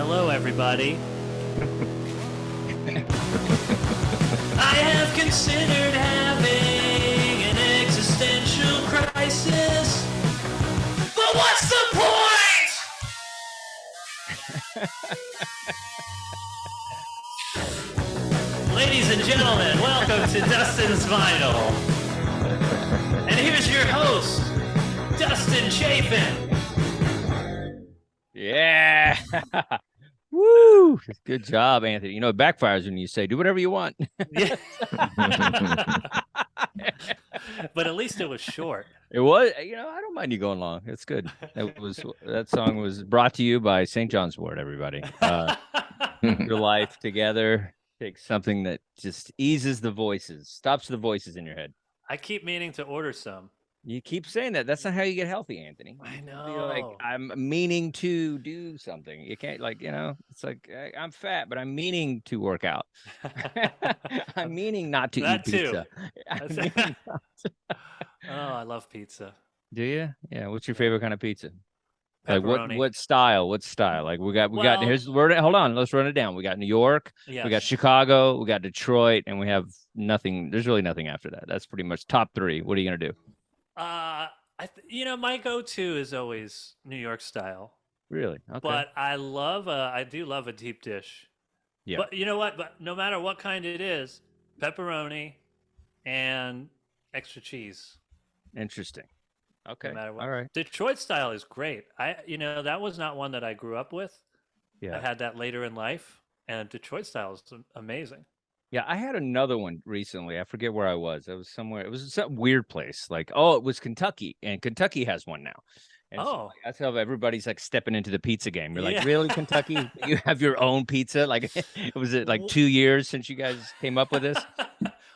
Hello, everybody. I have considered having an existential crisis, but what's the point? Ladies and gentlemen, welcome to Dustin's Vinyl. And here's your host, Dustin Chafin. Yeah. Woo. Good job, Anthony. You know, it backfires when you say, do whatever you want. Yeah. But at least it was short. It was, you know, I don't mind you going long. It's good. That song was brought to you by St. John's Wort, everybody. Your life together. Take something that just eases the voices, stops the voices in your head. I keep meaning to order some. You keep saying that. That's not how you get healthy, Anthony. I know. You're like, I'm meaning to do something. You can't, like, you know, it's like, I'm fat, but I'm meaning to work out. I'm meaning not to eat pizza. Oh, I love pizza. Do you? Yeah. What's your favorite kind of pizza? Pepperoni. Like what style? What style? Like we got hold on, let's run it down. We got New York, yes. We got Chicago, we got Detroit, and we have nothing. There's really nothing after that. That's pretty much top three. What are you gonna do? My go-to is always New York style. Really? Okay. But I do love a deep dish. Yeah. But you know what? But no matter what kind it is, pepperoni and extra cheese. Interesting. Okay. No matter what. All right. Detroit style is great. That was not one that I grew up with. Yeah. I had that later in life, and Detroit style is amazing. Yeah, I had another one recently. I forget where I was. I was somewhere. It was some weird place. Like, it was Kentucky, and Kentucky has one now. And so that's how everybody's like stepping into the pizza game. You're like, really, Kentucky? You have your own pizza? Like, was it like 2 years since you guys came up with this?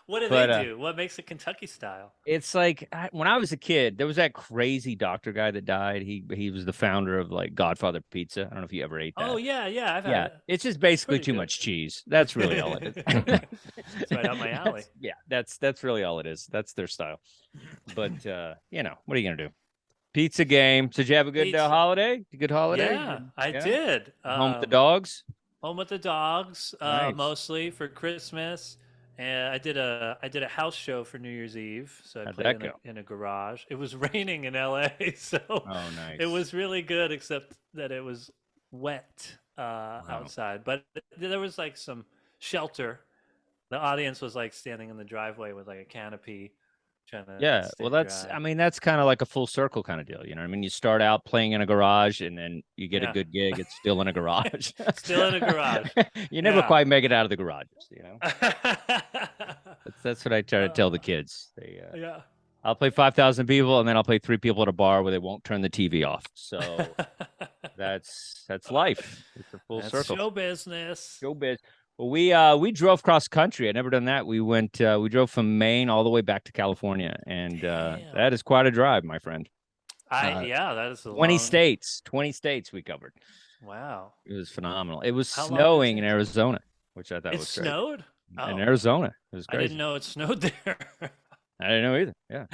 What do they do? What makes it Kentucky style? It's like when I was a kid, there was that crazy doctor guy that died. He was the founder of like Godfather Pizza. I don't know if you ever ate that. Oh yeah, I've had it. It's just basically too much cheese. That's really all it is. It's right up my alley. That's really all it is. That's their style. But what are you gonna do? Pizza game. So did you have a good holiday? Good holiday? Yeah, I did. Home with the dogs. Home with the dogs, nice. Mostly for Christmas. And I did a house show for New Year's Eve, so I played in a garage. It was raining in LA, so nice. It was really good, except that it was wet outside. But there was like some shelter. The audience was like standing in the driveway with like a canopy, trying to that's kind of like a full circle kind of deal. You know what I mean? You start out playing in a garage, and then you get a good gig. It's still in a garage. Still in a garage. You never quite make it out of the garages, you know? That's what I try to tell the kids. I'll play 5,000 people, and then I'll play 3 people at a bar where they won't turn the TV off. So that's life. It's a full circle. Show business. Show biz. Well, we drove cross country. I'd never done that. We drove from Maine all the way back to California, and that is quite a drive, my friend. That is 20 states. 20 states we covered. Wow. It was phenomenal. It was snowing in Arizona, which I thought was great. It snowed? In Arizona. It was crazy. I didn't know it snowed there. I didn't know either. Yeah.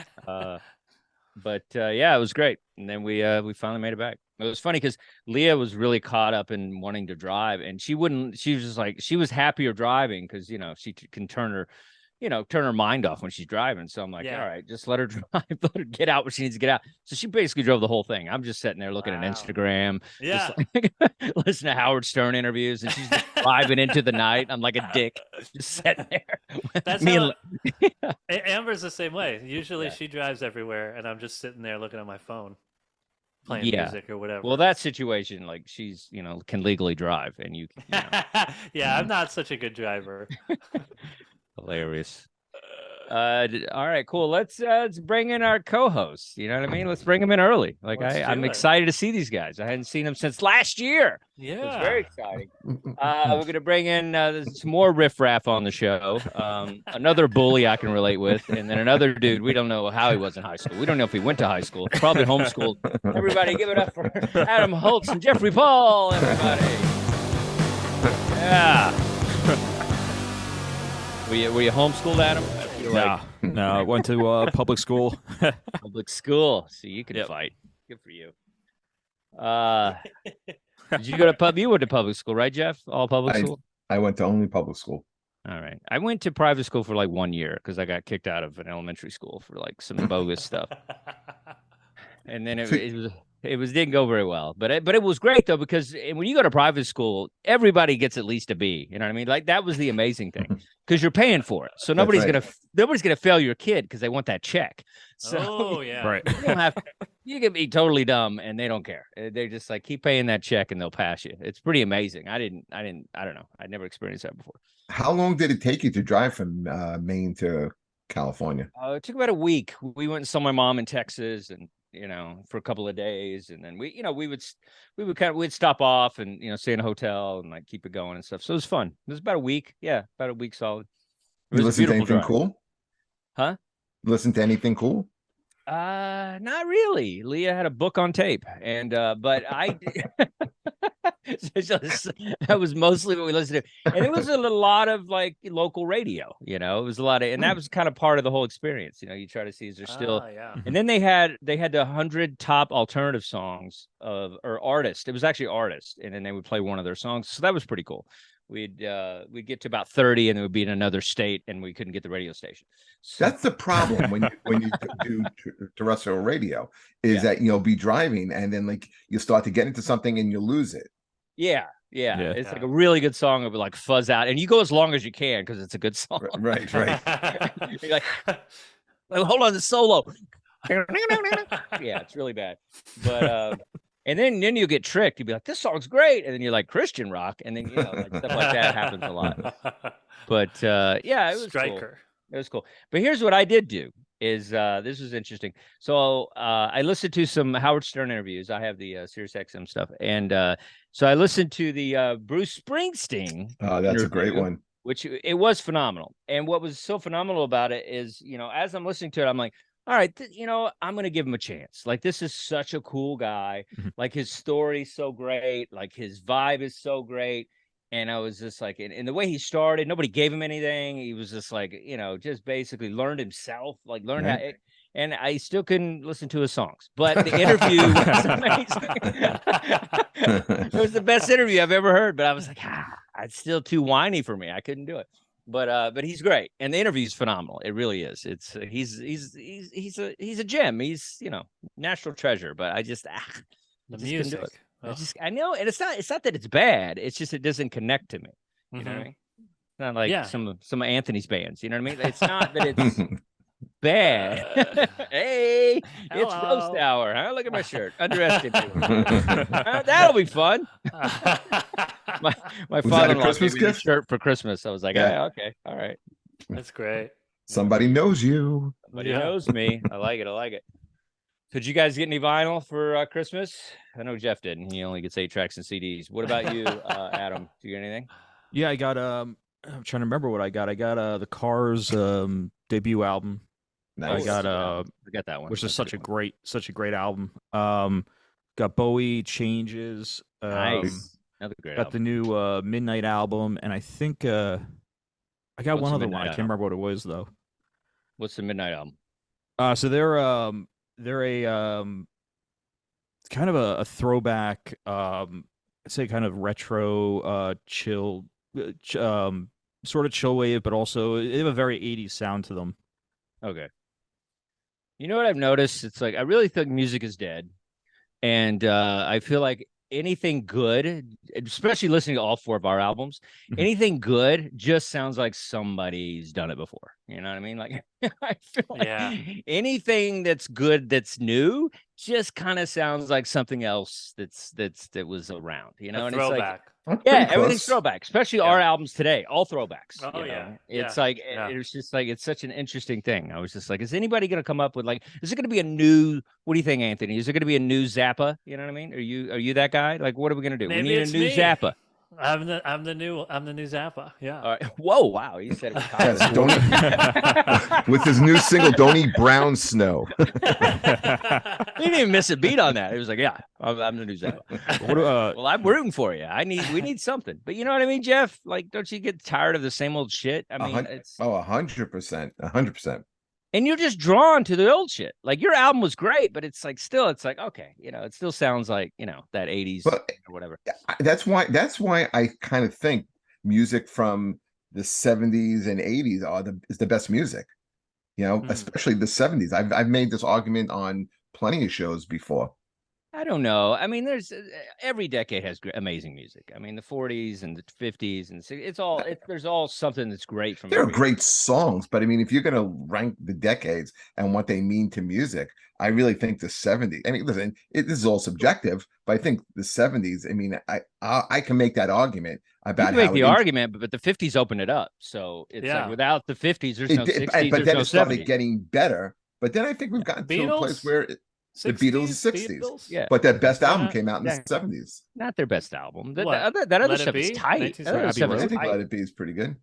But it was great. And then we finally made it back. It was funny because Leah was really caught up in wanting to drive, and she was just like, she was happier driving because, you know, she can turn her mind off when she's driving. So I'm like, all right, just let her drive, let her get out when she needs to get out. So she basically drove the whole thing. I'm just sitting there looking at Instagram, just listen to Howard Stern interviews, and she's just driving into the night. I'm like a dick, just sitting there. That's Amber's the same way. Usually she drives everywhere, and I'm just sitting there looking at my phone, playing music or whatever. Well, that situation, like she's, can legally drive, and you I'm not such a good driver. Hilarious. All right, cool. Let's bring in our co-hosts. You know what I mean? Let's bring them in early. Like I'm excited to see these guys. I hadn't seen them since last year. Yeah, it's very exciting. We're gonna bring in some more riffraff on the show. Another bully I can relate with, and then another dude we don't know how he was in high school. We don't know if he went to high school. Probably homeschooled. Everybody, give it up for Adam Holtz and Jeffrey Paul. Everybody. Yeah. Were you homeschooled, Adam? No, I went to public school. Public school, so you can fight. Good for you. Did you go to pub? You went to public school, right, Jeff? All public school? I went to only public school. All right. I went to private school for like 1 year because I got kicked out of an elementary school for like some bogus stuff. And then it didn't go very well, but it was great though, because when you go to private school, everybody gets at least a B. You know what I mean? Like that was the amazing thing, because you're paying for it. So nobody's gonna fail your kid because they want that check. So Right. you don't have, you can be totally dumb and they don't care. They're just like, keep paying that check and they'll pass you. It's pretty amazing. I don't know. I'd never experienced that before. How long did it take you to drive from Maine to California? It took about a week. We went and saw my mom in Texas, and for a couple of days, and then we'd stop off and stay in a hotel and like keep it going and stuff. So it was fun. It was about a week. Yeah, about a week solid. You listen to anything cool? Huh? Listen to anything cool? Not really. Leah had a book on tape, and but I that was mostly what we listened to, and it was a lot of like local radio. It was a lot of, and that was kind of part of the whole experience. You try to see, is there still? And then they had the 100 top alternative songs or artists. It was actually artists, and then they would play one of their songs. So that was pretty cool. We'd get to about 30, and it would be in another state, and we couldn't get the radio station. So that's the problem when you do terrestrial radio, is that you'll be driving and then like you start to get into something and you lose it. Yeah. It's like a really good song. It would like fuzz out, and you go as long as you can because it's a good song. Right. You're like, hold on, the solo. Yeah, it's really bad. But and then you'll get tricked. You'll be like, this song's great. And then you're like, Christian rock. And then, like stuff like that happens a lot. But yeah, it was Striker. Cool. It was cool. But here's what I did do is this was interesting. So I listened to some Howard Stern interviews. I have the Sirius XM stuff. And so I listened to the Bruce Springsteen. Oh, that's a great one. Which it was phenomenal. And what was so phenomenal about it is, as I'm listening to it, I'm like, all right, I'm going to give him a chance. Like, this is such a cool guy. Like, his story's so great. Like, his vibe is so great. And I was just like, and the way he started, nobody gave him anything. He was just like, just basically learned himself, like learned how. And I still couldn't listen to his songs, but the interview was amazing. It was the best interview I've ever heard. But I was like, it's still too whiny for me. I couldn't do it. But he's great, and the interview's phenomenal. It really is. It's he's a gem. He's national treasure. But I just the music. I know, and it's not that it's bad. It's just it doesn't connect to me. You know what I mean? It's not like some of Anthony's bands. You know what I mean? It's not that it's bad. Hey, it's roast hour. Huh? Look at my shirt. Underestimated. That'll be fun. My father-in-law gave me a shirt for Christmas. I was like, okay, all right. That's great. Somebody knows you. Somebody knows me. I like it. So did you guys get any vinyl for Christmas? I know Jeff didn't. He only gets 8 tracks and CDs. What about you, Adam? Do you get anything? Yeah, I got I'm trying to remember what I got. I got the Cars debut album. Nice. I got that one, which is such a great album. Got Bowie, Changes. Nice. Another great got album. The new Midnight album, and I think I got one other one. I can't remember what it was though. What's the Midnight album? So they're a kind of a throwback, I'd say kind of retro, chill, sort of chill wave, but also they have a very 80s sound to them. Okay. You know what I've noticed? It's like I really think music is dead, and I feel like anything good, especially listening to all 4 of our albums, anything good just sounds like somebody's done it before. You know what I mean? Like I feel like anything that's good that's new just kind of sounds like something else that was around. And throwback. It's like everything's throwback, especially our albums today, all throwbacks. It's like it's just like it's such an interesting thing. I was just like, is anybody going to come up with like, is it going to be a new? What do you think, Anthony? Is it going to be a new Zappa? You know what I mean? Are you that guy? Like, what are we going to do? Maybe we need a new Zappa. I'm the new Zappa. Yeah. All right. Whoa! Wow! You said it with his new single, "Don't Eat Brown Snow." He didn't even miss a beat on that. It was like, yeah, I'm the new Zappa. Well, I'm rooting for you. We need something. But you know what I mean, Jeff? Like, don't you get tired of the same old shit? I mean, it's 100%, 100%. and you're just drawn to the old shit. Like your album was great, but it's like still, it's like okay, it still sounds like that 80s But or whatever. that's why I kind of think music from the 70s and 80s is the best music. Especially the 70s. I've made this argument on plenty of shows before. I don't know. I mean, there's every decade has amazing music. I mean, the 40s and the 50s and there's all something that's great from. There are great songs, but I mean, if you're going to rank the decades and what they mean to music, I really think the 70s. I mean, listen, this is all subjective, but I think the 70s. I mean, I can make that argument about you can make the argument, but the 50s opened it up. So it's like without the 50s, there's no 60s. But then no it started 70s. getting better. But then I think we've gotten to a place where. The Beatles, 60s. Beatles? Yeah. But their best album came out in the 70s. Not their best album. That Let other It stuff is Be? tight. That other 1970. stuff I is think tight. Let It Be is pretty good.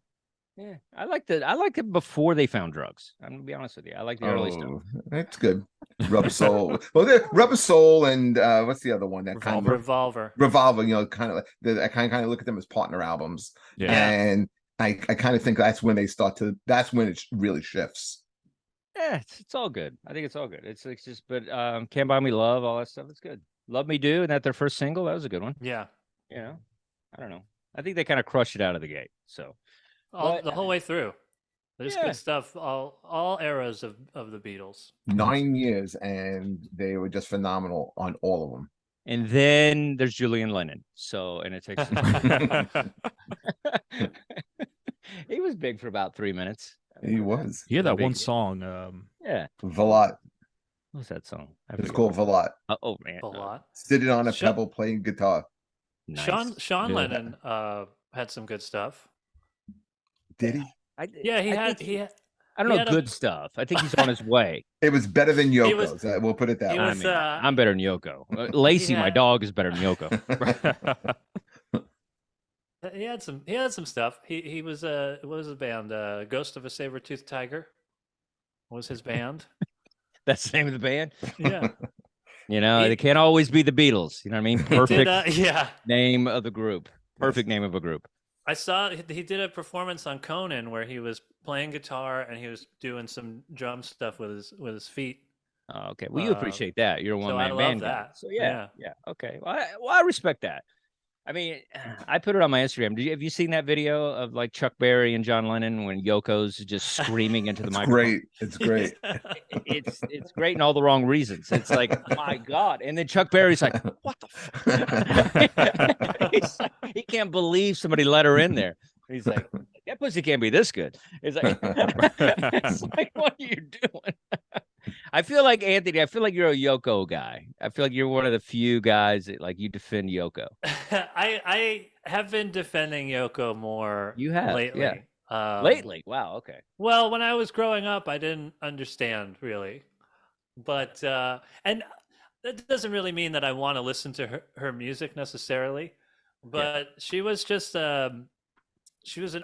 Yeah. I liked it before they found drugs. I'm gonna be honest with you. I like the early stuff. That's good. Rubber Soul. Well, Rubber Soul and what's the other one? That Revolver. Revolver, kind of like I kind of look at them as partner albums. Yeah. And I kind of think that's when that's when it really shifts. Yeah, it's all good. I think it's all good. It's just, but Can't Buy Me Love, all that stuff. It's good. Love Me Do, and that their first single, that was a good one. Yeah. I don't know. I think they kind of crushed it out of the gate. So the whole way through, there's good stuff. All eras of the Beatles. 9 years, and they were just phenomenal on all of them. And then there's Julian Lennon. So, and it takes. He was big for about 3 minutes. He was. He had that one song. Velat. What's that song? It's called Velat. Oh man. Velat. Sitting on a pebble playing guitar. Nice. Sean Lennon had some good stuff. Did he? I don't know good stuff. I think he's on his way. It was better than Yoko's. We'll put it that way. I'm better than Yoko. Lacey, my dog, is better than Yoko. He had some stuff. He was what was his band? Ghost of a Saber-Toothed Tiger was his band. That's the name of the band. Yeah. They can't always be the Beatles. You know what I mean? Perfect name of the group. Perfect name of a group. I saw he did a performance on Conan where he was playing guitar and he was doing some drum stuff with his feet. Oh, okay. Well, you appreciate that. You're a one-man band. That. So yeah. Okay. Well, I respect that. I mean, I put it on my Instagram. Have you seen that video of like Chuck Berry and John Lennon when Yoko's just screaming into the microphone? It's great. It's great in all the wrong reasons. It's like, my God. And then Chuck Berry's like, what the fuck? He can't believe somebody let her in there. He's like, that pussy can't be this good. It's like, what are you doing? I feel like Anthony. I feel like you're a Yoko guy. I feel like you're one of the few guys that like you defend Yoko. I have been defending Yoko more. You have lately. Yeah. Lately, wow. Okay. Well, when I was growing up, I didn't understand really, but and that doesn't really mean that I want to listen to her music necessarily. But she was just she was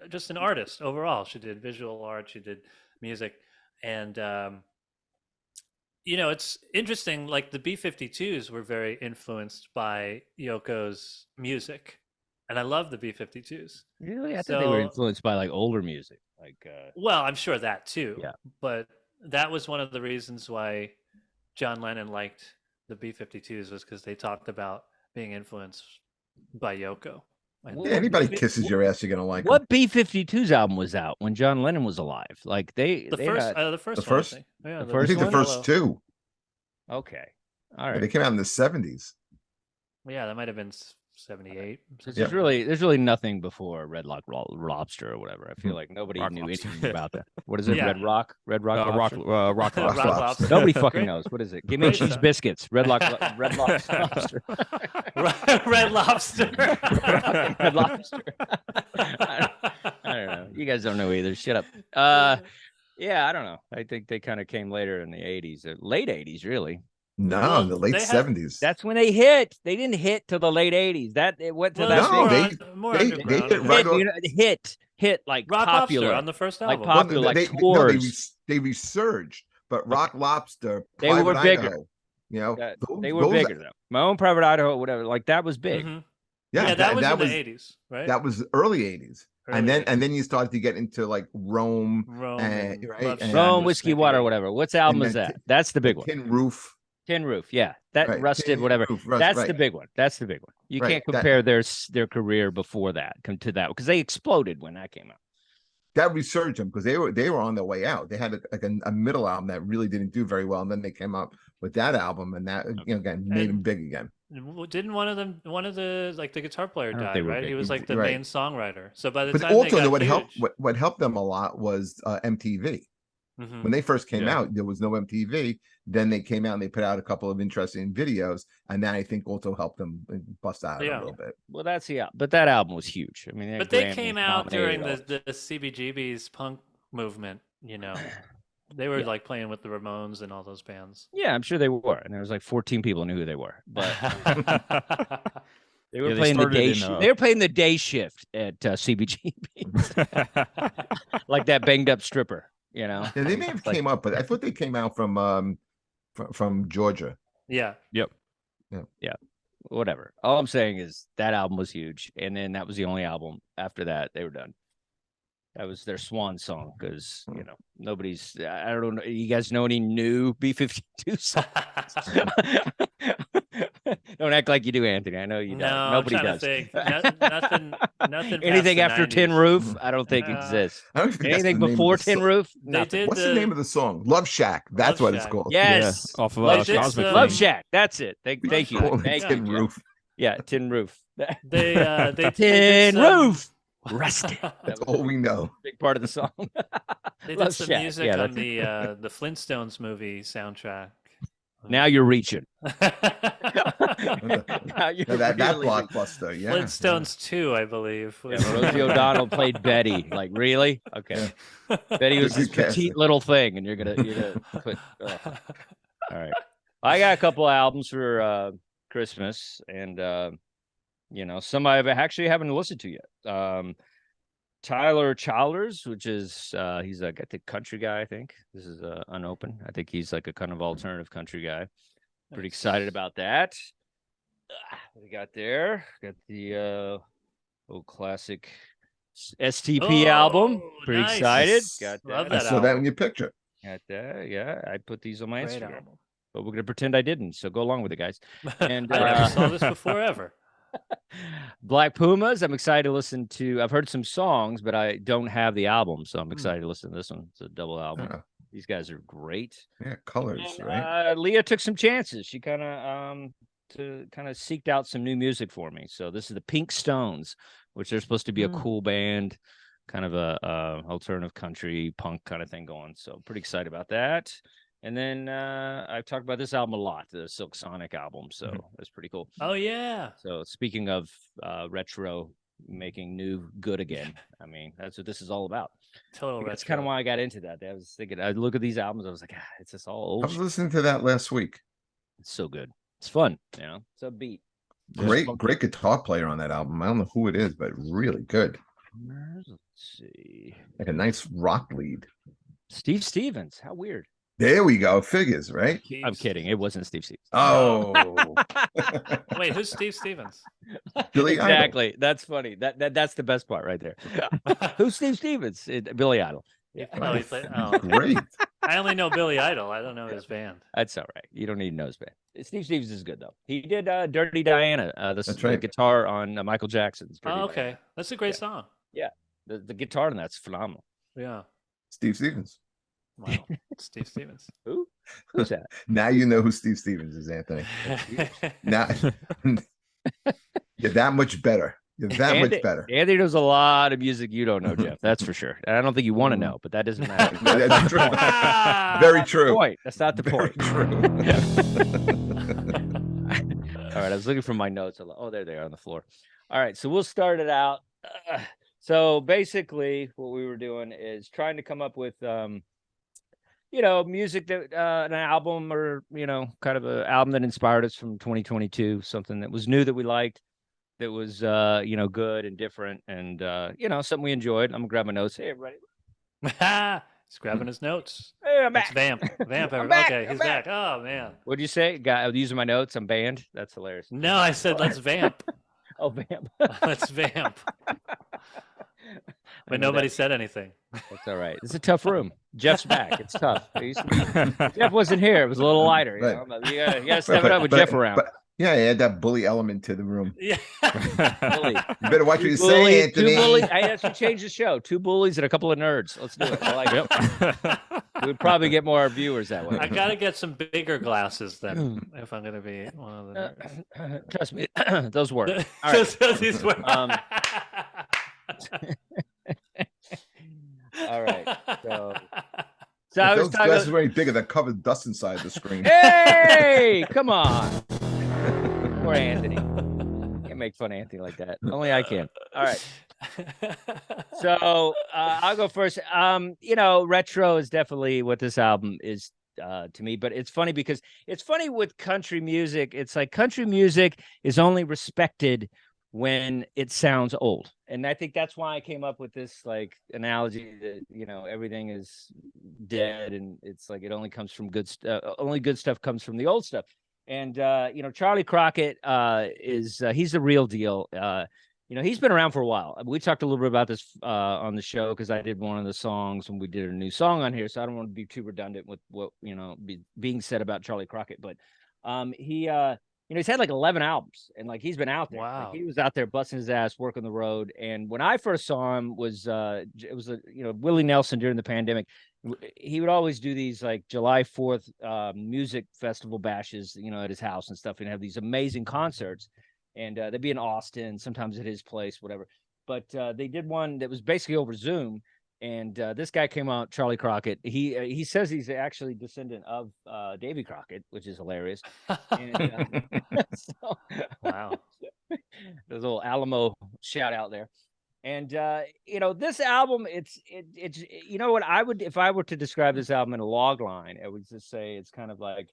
just an artist overall. She did visual art. She did music. And, it's interesting, like the B-52s were very influenced by Yoko's music. And I love the B-52s. Really? I thought they were influenced by like older music. Well, I'm sure that too. Yeah. But that was one of the reasons why John Lennon liked the B-52s was because they talked about being influenced by Yoko. Anybody kisses your ass, you're gonna like. What B-52s album was out when John Lennon was alive? Like the first one. I think. Yeah, I think the first two. Okay, all right. They came out in the 70s. Yeah, that might have been 78. There's really nothing before Red Lobster or whatever. I feel like nobody knew anything about that. What is it? Yeah. Red Rock Lobster? Rock Lobster. Nobody fucking knows. What is it? Give me cheese biscuits. Red Lobster. Red Lobster. Red Lobster. I don't know. You guys don't know either. Shut up. Yeah, I don't know. I think they kind of came later in the 80s, late 80s, really. No, in the late 70s. That's when they hit. They didn't hit till the late 80s. It went to that. No, they hit right on. Hit like Rock popular Lobster on the first album. Like popular, they resurged, but Rock Lobster, they were bigger. Idaho, they were bigger though. My Own Private Idaho, whatever. Like that was big. Mm-hmm. Yeah, that was in the 80s, right? That was early 80s. and early then you started to get into like Rome, Rome and, and right, Love and, Shack Rome, was Whiskey, maybe Water, like- whatever. What's album and is then that? That's the big one. Tin Roof, Tin Roof, yeah. That right? Rusted, Tin whatever. Roof, Rust, That's right. the big one. That's the big one. You Right, can't that- compare their career before that to that because they exploded when that came out. That resurged them because they were on their way out. They had a middle album that really didn't do very well, and then they came up with that album, and that again made them big again. Didn't one of the like the guitar player I don't know if die, they were right? big. He was like the Right. main songwriter. So by the But time they also, got what huge, helped them a lot was MTV. Mhm. When they first came Yeah. out, there was no MTV. Then they came out and they put out a couple of interesting videos, and that I think also helped them bust out a Yeah. little bit. Well, that's the but that album was huge. I mean, had But they Grammy came out during nominated the CBGB's punk movement. You know, they were Yeah. like playing with the Ramones and all those bands. Yeah, I'm sure they were, and there was like 14 people who knew who they were, but they were Yeah, they playing the started day. in, They were playing the day shift at CBGB, like that banged up stripper. You know, Yeah, they may have It's like- came up, but I thought they came out from Georgia. Yeah. whatever. All I'm saying is that album was huge, and then that was the only album. After that, they were done. That was their swan song because nobody's. I don't know. You guys know any new B-52 songs? Don't act like you do, Anthony. I know you No, don't. Nobody I'm trying does. to think. Nothing. Nothing. Anything past the after Tin 90s. Roof, I don't think Uh, exists. I don't think that's Anything the name of before the Tin song. Roof, They nothing. did What's the name of the song? Love Shack. That's Love what it's Shack. called. Yes, Yeah, off of They did Cosmic some- Love Flame. Shack. That's it. Thank you. Shack. Thank Yeah. you. Tin Roof. Yeah, Tin Roof. They Tin did some- Roof. Rusted. That's all we know. a big part of the song. They Love did some Shack. music Yeah, on the Flintstones movie soundtrack. Now you're reaching. Now No, you're that really reaching. blockbuster, yeah. Flintstones 2, I believe. Yeah, Rosie O'Donnell played Betty. Like, really? Okay. Betty was this Good casting. petite little thing, and you're gonna put. All right. I got a couple albums for Christmas, and some I actually haven't listened to yet. Tyler Childers, which is he's I think country guy. I think this is unopened. I think he's like a kind of alternative country guy. Pretty excited about that. What we got there? Got the old classic STP album. Oh, Pretty nice. excited. Got Love that. I that saw that album. in your picture. Got that. Yeah, I put these on my Great Instagram, album. but we're gonna pretend I didn't. So go along with it, guys. And I never saw this before ever. Black Pumas. I'm excited to listen to. I've heard some songs, but I don't have the album, so I'm excited to listen to this one. It's a double album. Yeah, These guys are great. yeah, colors, And, right? Leah took some chances. She kind of seeked out some new music for me. So this is the Pink Stones, which they're supposed to be a cool band, kind of a alternative country punk kind of thing going. So pretty excited about that. And then I've talked about this album a lot, the Silk Sonic album. So that's pretty cool. Oh yeah. So speaking of retro, making new good again. I mean, that's what this is all about. Total That's retro. kind of why I got into that. I was thinking, I look at these albums, I was like, it's just all I old. was shit. listening to that last week. It's so good. It's fun, It's a beat. Great guitar player on that album. I don't know who it is, but really good. Let's see. Like a nice rock lead. Steve Stevens. How weird. There we go. Figures, right? I'm kidding. It wasn't Steve Stevens. Oh, Wait, who's Steve Stevens? Billy Idol. Exactly. That's funny. That's the best part right there. Who's Steve Stevens? Billy Idol. Yeah. Oh, he played, oh, okay. Great. I only know Billy Idol. I don't know his band. That's all right. You don't need to know his band. Steve Stevens is good though. He did Dirty Diana, That's the right. guitar on Michael Jackson's. Dirty Oh, Diana. okay. That's a great Yeah. song. The guitar in that's phenomenal. Yeah. Steve Stevens. Wow. Steve Stevens. Who? Who's that? Now you know who Steve Stevens is, Anthony. Now you're that much better. You're that much better. Anthony knows a lot of music you don't know, Jeff. That's for sure. And I don't think you want to know, but that doesn't matter. That's true. Ah! Very That's the true. point. That's not the Very point. true. All right, I was looking for my notes. Oh, there they are on the floor. All right, so we'll start it out. So basically, what we were doing is trying to come up with, music that an album or kind of an album that inspired us from 2022, something that was new that we liked, that was good and different, and something we enjoyed. I'm gonna grab my notes. Hey, everybody. He's grabbing his notes. Hey, I'm That's back. Vamp. Vamp. I'm everybody. back, Okay, I'm he's back. back. Oh man. What'd you say? I was using my notes. I'm banned. That's hilarious. No, I said let's vamp. Oh, vamp. Let's vamp. but nobody said anything. That's all right. It's a tough room. Jeff's back. It's tough. Jeff wasn't here. It was a little lighter. You know? But you gotta step it up with Jeff around. But yeah, add that bully element to the room. Yeah. Bully. You better watch what you say, Anthony. Two bullies. I guess we change the show. 2 bullies and a couple of nerds. Let's do it. I like it. We'd probably get more viewers that way. I gotta get some bigger glasses then if I'm gonna be one of the nerds. Trust me, those work. All right. These work. All right. So If I was those talking. glasses were any bigger, that covered Dustin's side of the screen. Hey, come on. Poor Anthony. Can't make fun of Anthony like that. Only I can. All right. So I'll go first. Retro is definitely what this album is to me, but it's funny because it's funny with country music. It's like country music is only respected when it sounds old. And I think that's why I came up with this like analogy that, everything is dead and it's like it only comes from only good stuff comes from the old stuff. And Charlie Crockett is he's the real deal. He's been around for a while. We talked a little bit about this on the show because I did one of the songs when we did a new song on here. So I don't want to be too redundant with what being said about Charlie Crockett. But he's had like 11 albums and like he's been out there. Wow. Like, he was out there busting his ass, working the road. And when I first saw him was Willie Nelson during the pandemic. He would always do these like July 4th music festival bashes, at his house and stuff, and have these amazing concerts. And they'd be in Austin, sometimes at his place, whatever. But they did one that was basically over Zoom. And this guy came out, Charlie Crockett. He says he's actually descendant of Davy Crockett, which is hilarious. And, Wow. There's a little Alamo shout out there. And this album, it's what I would, if I were to describe this album in a log line, I would just say it's kind of like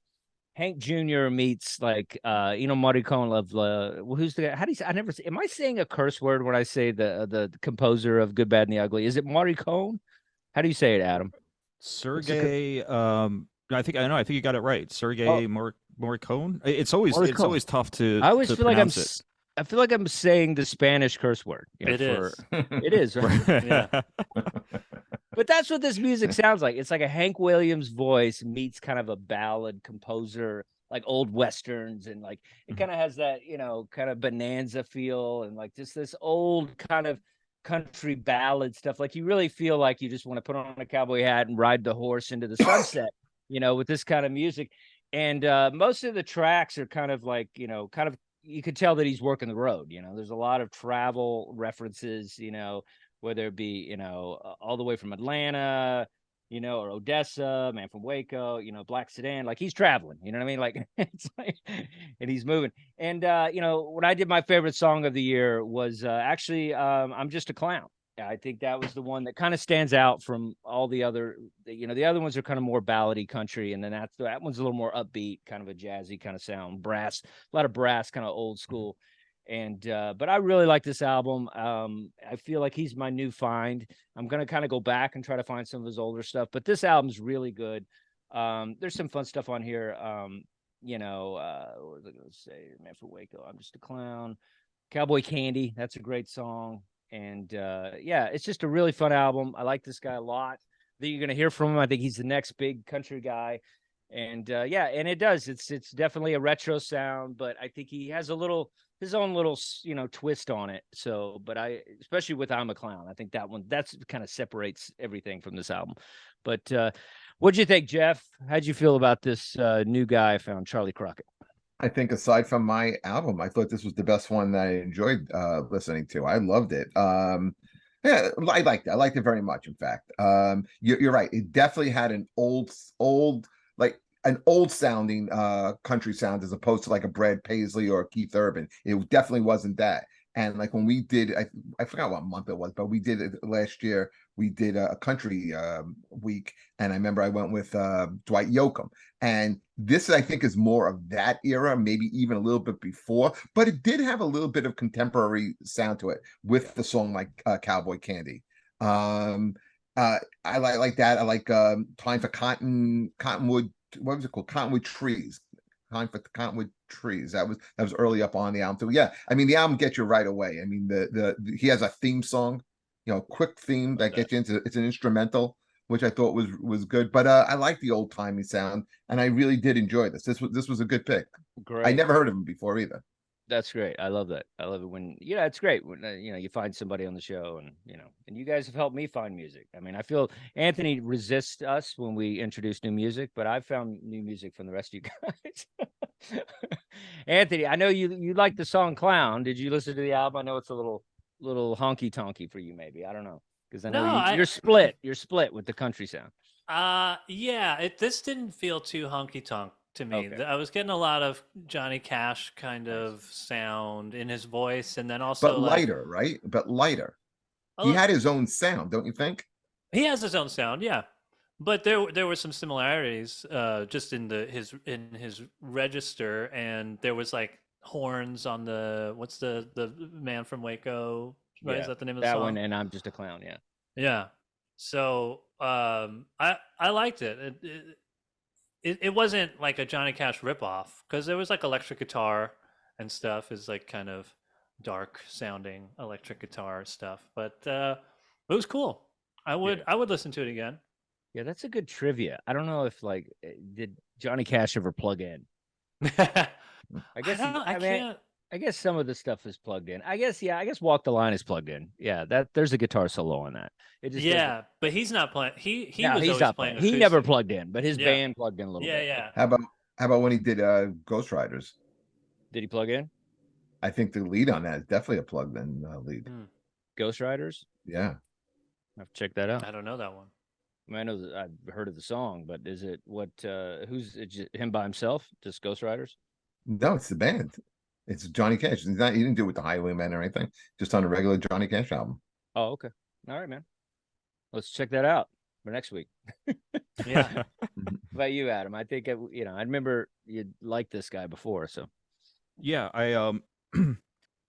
Hank Jr. meets like Marty Cohn of who's the guy? How do you say? Am I saying a curse word when I say the composer of Good, Bad, and the Ugly? Is it Marty Cohn? How do you say it, Adam? Sergey. I think you got it right. Sergey Morricone. It's always tough to. I always feel like I feel like I'm saying the Spanish curse word. It is. It is, right? Yeah. But that's what this music sounds like. It's like a Hank Williams voice meets kind of a ballad composer, like old westerns, and like it kind of has that, kind of bonanza feel, and like just this old kind of country ballad stuff. Like you really feel like you just want to put on a cowboy hat and ride the horse into the sunset, with this kind of music. And most of the tracks are kind of like, you could tell that he's working the road. There's a lot of travel references, whether it be, all the way from Atlanta, or Odessa, Man from Waco, Black Sedan, like he's traveling, you know what I mean? Like, it's like, and he's moving. And, when I did my favorite song of the year was actually I'm Just a Clown. I think that was the one that kind of stands out from all the other, the other ones are kind of more ballady country. And then that one's a little more upbeat, kind of a jazzy kind of sound, brass, a lot of brass, kind of old school. And but I really like this album. I feel like he's my new find. I'm gonna kind of go back and try to find some of his older stuff, but this album's really good. There's some fun stuff on here. What was I gonna say? Man from Waco, I'm Just a Clown. Cowboy Candy, that's a great song. And it's just a really fun album. I like this guy a lot. I think you're gonna hear from him. I think he's the next big country guy. And and it does. It's definitely a retro sound, but I think he has his own little twist on it. So, but especially with I'm a Clown, I think that's kind of separates everything from this album. But what'd you think, Jeff? How'd you feel about this new guy I found, Charlie Crockett? I think aside from my album, I thought this was the best one that I enjoyed listening to. I loved it. Yeah, I liked it. I liked it very much. In fact, you're right. It definitely had an old sounding country sound as opposed to like a Brad Paisley or Keith Urban. It definitely wasn't that. And like when we did, I forgot what month it was, but we did it last year. We did a country week, and I remember I went with Dwight Yoakam. And this, I think, is more of that era, maybe even a little bit before, but it did have a little bit of contemporary sound to it with the song like Cowboy Candy. I like that. I like Time for Cottonwood. What was it called? Cottonwood Trees. Time for Cottonwood Trees. That was early up on the album. So yeah, I mean the album gets you right away. I mean he has a theme song quick theme that Okay. gets you into. It's an instrumental, which I thought was good. But I like the old timey sound, and I really did enjoy this. This was a good pick. Great. I never heard of him before either. That's great. I love that. I love it when it's great when you find somebody on the show, and and you guys have helped me find music. I mean, I feel Anthony resists us when we introduce new music, but I've found new music from the rest of you guys. Anthony, I know you like the song "Clown." Did you listen to the album? I know it's a little honky tonky for you, maybe. I don't know, because I know you're split. You're split with the country sound. Yeah. This didn't feel too honky tonk to me. Okay. I was getting a lot of Johnny Cash kind of sound in his voice, and then also But lighter, right? But lighter. He had his own sound, don't you think? He has his own sound, yeah. But there were some similarities just in his register, and there was like horns on what's the Man from Waco, right? Is that the name of the that song? one? And I'm Just a Clown, yeah. Yeah. So I liked it. It wasn't like a Johnny Cash ripoff, because there was like electric guitar and stuff, is like kind of dark sounding electric guitar stuff, but it was cool. I would listen to it again. Yeah, that's a good trivia. I don't know if did Johnny Cash ever plug in? I guess I can't. I guess some of the stuff is plugged in. I guess Walk the Line is plugged in. Yeah, there's a guitar solo on that. It just but he's not playing. He's not always playing. acoustic. He never plugged in, but his band plugged in a little bit. Yeah. How about when he did Ghost Riders? Did he plug in? I think the lead on that is definitely a plugged in lead. Ghost Riders? Yeah. I have to check that out. I don't know that one. I mean, I know that I've heard of the song, but is it who's him by himself? Just Ghost Riders? No, it's the band. It's Johnny Cash. He didn't do it with the Highwaymen or anything. Just on a regular Johnny Cash album. Oh, okay. All right, man. Let's check that out for next week. Yeah. How about you, Adam? I think I remember you liked this guy before, so. Yeah, I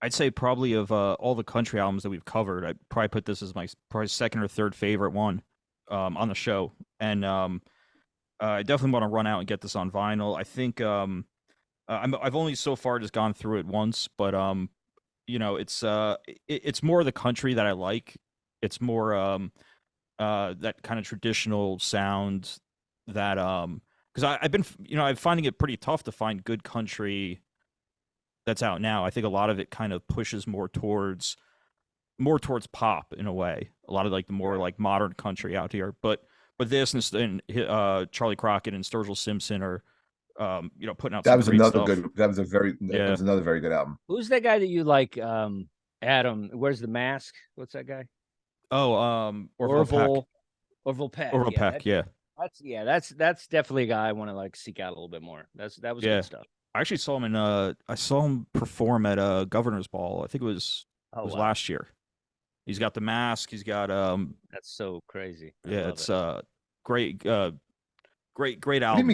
I'd say probably of all the country albums that we've covered, I'd probably put this as my probably second or third favorite one on the show. And I definitely want to run out and get this on vinyl. I think I've only so far just gone through it once, but it's more the country that I like. It's more that kind of traditional sound that because I've been I'm finding it pretty tough to find good country that's out now. I think a lot of it kind of pushes more towards pop in a way. A lot of like the more like modern country out here, but this and Charlie Crockett and Sturgill Simpson are putting out. That was another stuff. good. That was another very good album. Who's that guy that you like? Adam, where's the mask? What's that guy? Oh, Orville Peck. Orville Peck, yeah. That's definitely a guy I want to like seek out a little bit more. That was good stuff. I actually saw him perform at Governor's Ball. I think it was last year. He's got the mask. He's got That's so crazy. It's great album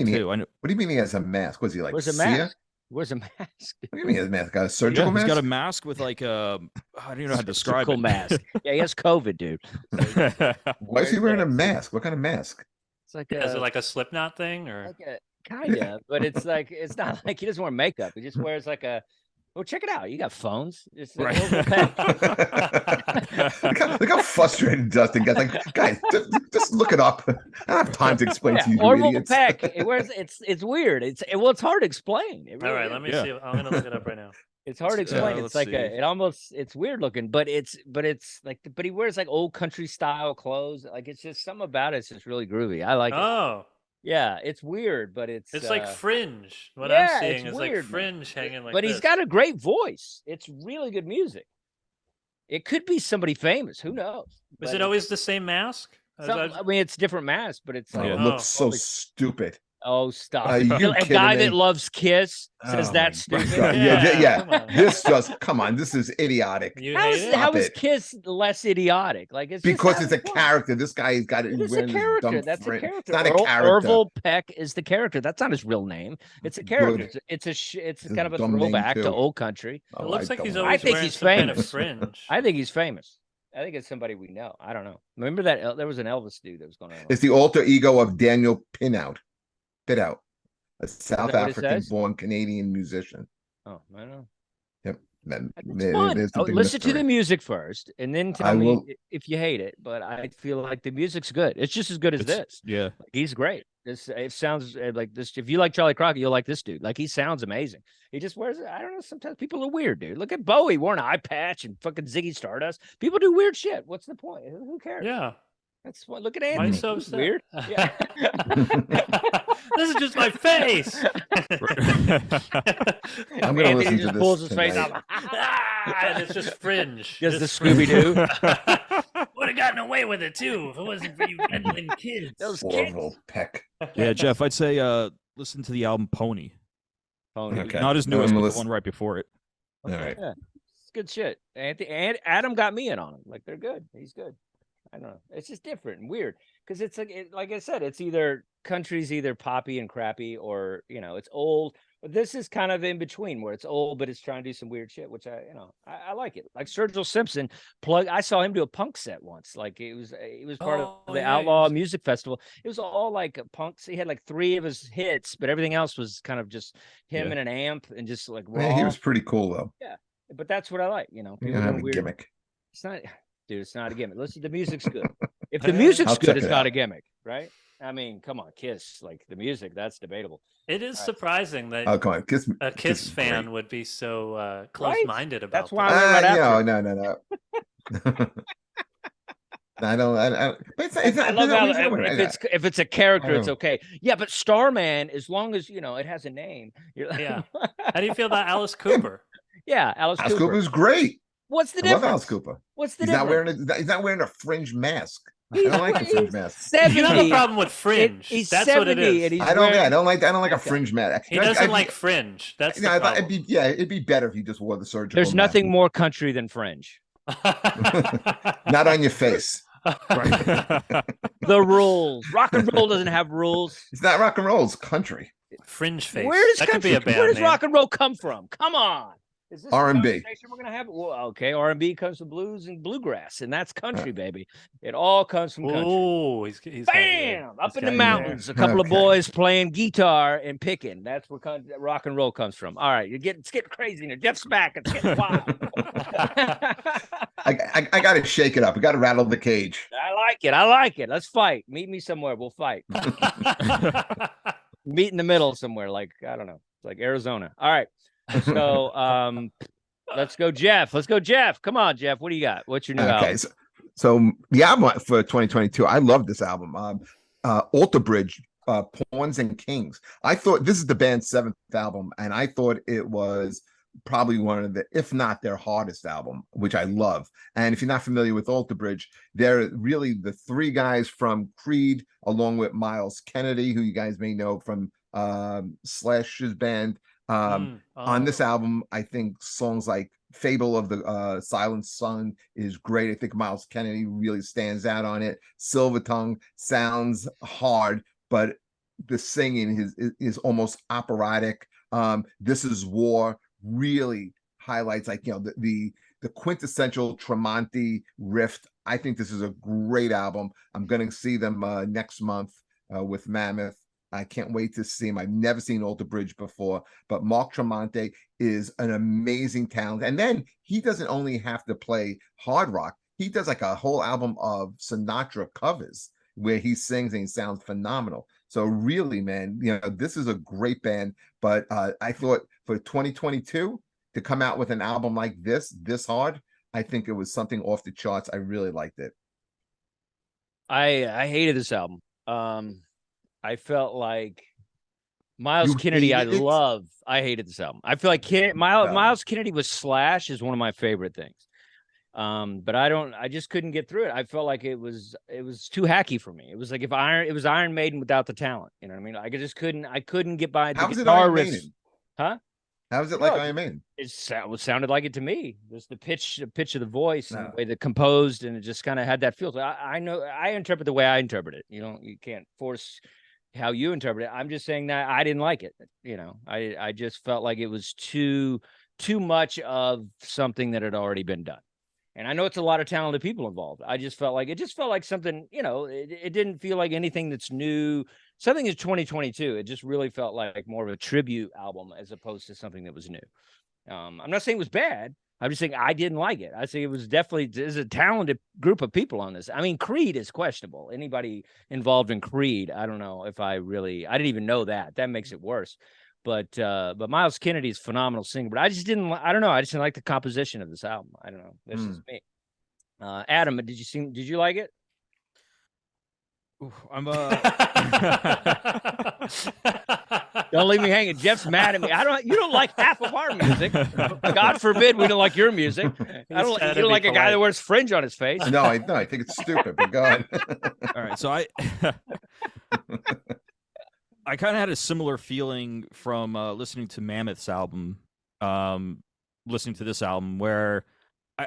too. What do you mean he has a mask? Was he like? Where's a mask? Where's a mask? What do you mean he has a mask? Got a surgical mask? He's got a mask with like I don't even know how to describe it. Mask. Yeah, he has COVID, dude. Why is he wearing a mask? What kind of mask? It's like is it like a Slipknot thing or? Kind of, but it's like it's not like he doesn't wear makeup. He just wears like a. Well, check it out. You got phones. It's right. Look how frustrated Dustin gets. Like, guys, just look it up. I don't have time to explain to you. Orville Peck. It's weird. It's hard to explain. Really all right, let me see. I'm gonna look it up right now. It's hard to explain. It's like it's weird looking, but it's like, but he wears like old country style clothes. Like it's just something about it's just really groovy. I like it. Oh. Yeah, it's weird, but it's like Fringe. What I'm seeing is weird, like Fringe hanging like but this. He's got a great voice. It's really good music. It could be somebody famous. Who knows? Is it always the same mask? I mean, it's different masks, but it's like it looks so stupid. Oh, stop! Are you a guy that loves Kiss says that's stupid. Yeah. This come on. This is idiotic. How is Kiss less idiotic? Like it's because it's a character. This guy's got it. It's a character. That's a character. It's not a character. Orville Peck is the character. That's not his real name. It's a character. It's kind of a throwback to old country. It looks like he's always wearing some kind of fringe. I think he's famous. I think it's somebody we know. I don't know. Remember that there was an Elvis dude that was going on. It's the alter ego of Daniel Pinout, a South African-born Canadian musician. Oh, I know. Yep. Then It's fun. there's the big Listen to the mystery. music first, and then I tell me will. if you hate it. But I feel like the music's good. It's just as good as this. Yeah. Like, he's great. It sounds like this. If you like Charlie Crockett, you'll like this dude. Like, he sounds amazing. He just wears. I don't know. Sometimes people are weird, dude. Look at Bowie, wore an eye patch and fucking Ziggy Stardust. People do weird shit. What's the point? Who cares? Yeah. That's what. Look at Why are you Anthony. so He's upset? weird. Yeah. This is just my face. I'm gonna Anthony listen to just this pulls his face tonight. out. And it's just fringe. Does the Just fringe. Scooby Doo? Would have gotten away with it too if it wasn't for you meddling kids. Those kids. Orville Peck. Yeah, Jeff, I'd say listen to the album Pony. Pony. Okay. Not his No, newest, I'm but the listen- one right before it. All right. Yeah, it's good shit. Anthony and Adam got me in on him. Like, they're good. He's good. I don't know. It's just different and weird because it's like I said, it's either country's either poppy and crappy, or it's old. But this is kind of in between, where it's old but it's trying to do some weird shit, which I like it. Like Sergio Simpson I saw him do a punk set once. Like, it was part of the Outlaw Music Festival. It was all like punks. He had like 3 of his hits, but everything else was kind of just him and an amp and just like raw. Man, he was pretty cool though. Yeah, but that's what I like. He People didn't have doing a weird. gimmick. It's not, dude. It's not a gimmick. Listen, the music's good. If the music's I'll good, check it's it not out. a gimmick, right? I mean, come on, Kiss. Like, the music, that's debatable. It is All right. surprising that Oh, come on, a Kiss is fan great. would be so close-minded about That's why that. I went right after. No. I don't. But it's not. I love there's no how reason I wouldn't. if it's a character, I it's know. okay. Yeah, but Starman, as long as it has a name. You're like, Yeah. How do you feel about Alice Cooper? yeah, Alice Alice Cooper. Cooper's great. What's the I love difference? Alice Cooper. What's the He's not difference? wearing. He's not wearing a fringe mask. I He's don't like the he's fringe mask. 70. You have a problem with fringe. He's That's 70 what it is. and he's I don't. wearing- I don't like. I don't like a Okay. fringe mask. He doesn't like fringe. That's the Yeah, I thought problem. it'd be better if you just wore the surgical. There's mask. nothing more country than fringe. Not on your face. The rules. Rock and roll doesn't have rules. It's not rock and roll. It's country. Fringe face. Where does that could be a band Where does name. rock and roll come from? Come on. Is this the R&B. conversation we're gonna have? Well, okay, R&B comes from blues and bluegrass, and that's country, baby. It all comes from country. Oh, he's got you there. Bam! Up He's in got the you mountains, there. a couple of Okay. boys playing guitar and picking. That's where rock and roll comes from. All right, it's getting crazy now. Jeff's back. It's getting wild. I got to shake it up. I got to rattle the cage. I like it. I like it. Let's fight. Meet me somewhere. We'll fight. Meet in the middle somewhere, like, I don't know, like Arizona. All right. So let's go, Jeff. Come on, Jeff. What do you got? What's your new album? So the album for 2022, I love this album. Alter Bridge, Pawns and Kings. I thought this is the band's 7th album, and I thought it was probably one of if not their hardest album, which I love. And if you're not familiar with Alter Bridge, they're really the 3 guys from Creed, along with Miles Kennedy, who you guys may know from Slash's band. On this album, I think songs like Fable of the Silent Sun is great. I think Miles Kennedy really stands out on it. Silver Tongue sounds hard, but the singing is almost operatic. This Is War really highlights, like, the quintessential Tremonti riff. I think this is a great album. I'm going to see them next month with Mammoth. I can't wait to see him. I've never seen Alter Bridge before, but Mark Tremonti is an amazing talent. And then he doesn't only have to play hard rock. He does like a whole album of Sinatra covers where he sings and he sounds phenomenal. So really, man, this is a great band. But I thought for 2022 to come out with an album like this hard, I think it was something off the charts. I really liked it. I hated this album. I felt like Miles Kennedy. I hated this album. I feel like Miles Kennedy was Slash is one of my favorite things. But I just couldn't get through it. I felt like it was too hacky for me. It was like it was Iron Maiden without the talent. You know what I mean? I couldn't get by the guitar riffs. Huh? How was it like Iron Maiden? It sounded like it to me. Just the pitch of the voice and the way they composed, and it just kind of had that feel. So I know I interpret the way I interpret it. You can't force how you interpret it. I'm just saying that I didn't like it. I just felt like it was too much of something that had already been done. And I know it's a lot of talented people involved. I just felt like something, it didn't feel like anything that's new. Something is 2022. It just really felt like more of a tribute album as opposed to something that was new. I'm not saying it was bad. I'm just saying I didn't like it. I think it was definitely, there's a talented group of people on this. I mean, Creed is questionable. Anybody involved in Creed, I don't know if I didn't even know that. That makes it worse. But Miles Kennedy is a phenomenal singer. But I just didn't like the composition of this album. I don't know. This is me. Adam, did you like it? Ooh, I'm Don't leave me hanging. Jeff's mad at me. You don't like half of our music. God forbid we don't like your music. You don't like a guy that wears fringe on his face. No, I think it's stupid, but go ahead. All right, so I kind of had a similar feeling from listening to Mammoth's album, listening to this album, where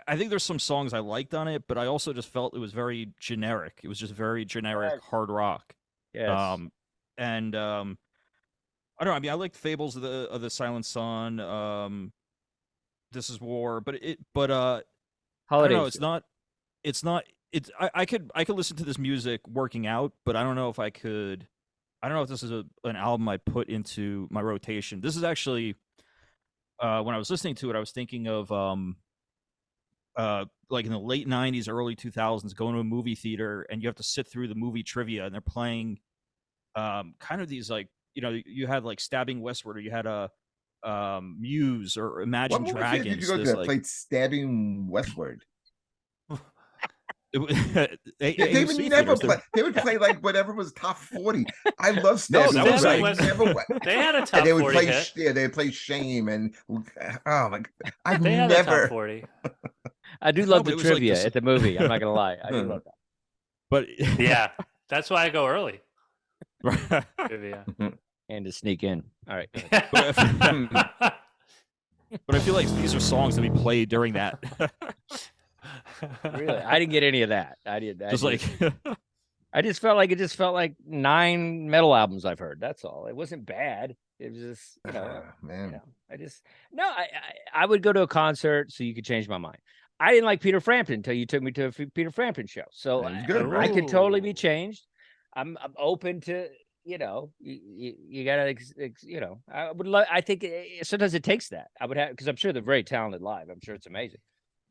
I think there's some songs I liked on it, but I also just felt it was very generic. It was just very generic hard rock. Yes. I don't know. I mean, I liked Fables of the Silent Sun. This Is War, but I don't know. I could listen to this music working out, but I don't know if I could. I don't know if this is an album I'd put into my rotation. This is actually when I was listening to it, I was thinking of like in the late 90s, early 2000s, going to a movie theater and you have to sit through the movie trivia and they're playing kind of these, like, you had like Stabbing Westward, or you had a Muse or Imagine Dragons. Did you go to that played Stabbing Westward? They would play like whatever was top 40. I love Stabbing Westward. They had a top 40 hit. Yeah, they play Shame and oh my god, they had a top 40. I do love the trivia at the movie. I'm not gonna lie, I do love that. But yeah, that's why I go early. Trivia. And to sneak in. All right. But I feel like these are songs that we played during that. Really, I didn't get any of that. I just felt like 9 metal albums I've heard. That's all. It wasn't bad. It was just, man. I would go to a concert so you could change my mind. I didn't like Peter Frampton until you took me to a Peter Frampton show. So I could totally be changed. I'm open to, you gotta, I think sometimes it takes that. I would have, because I'm sure they're very talented live. I'm sure it's amazing.